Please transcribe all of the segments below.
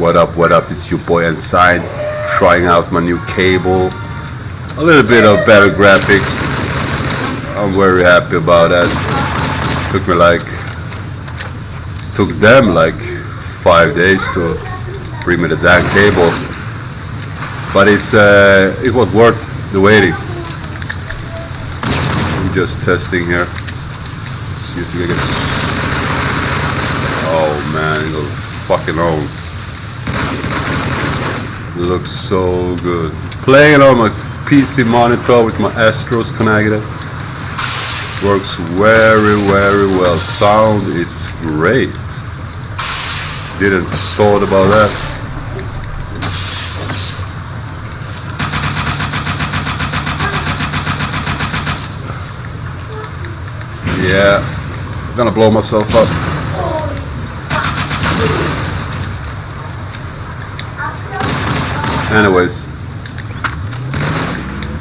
What up, this is your boy Inside, trying out my new cable. A little bit of better graphics. I'm very happy about that. Took them like 5 days to bring me the damn cable. But it was worth the waiting. I'm just testing here. See if we can get. Oh man, it goes fucking on. It looks so good. Playing it on my PC monitor with my Astros connected. Works very well. Sound is great. Didn't thought about that. Yeah, I'm gonna blow myself up. Anyways,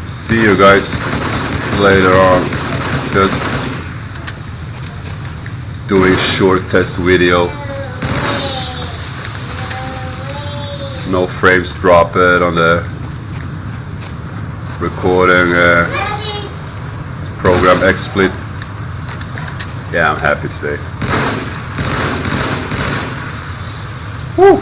see you guys later on. Just doing short test video. No frames drop it on the recording program XSplit. Yeah, I'm happy today. Woo!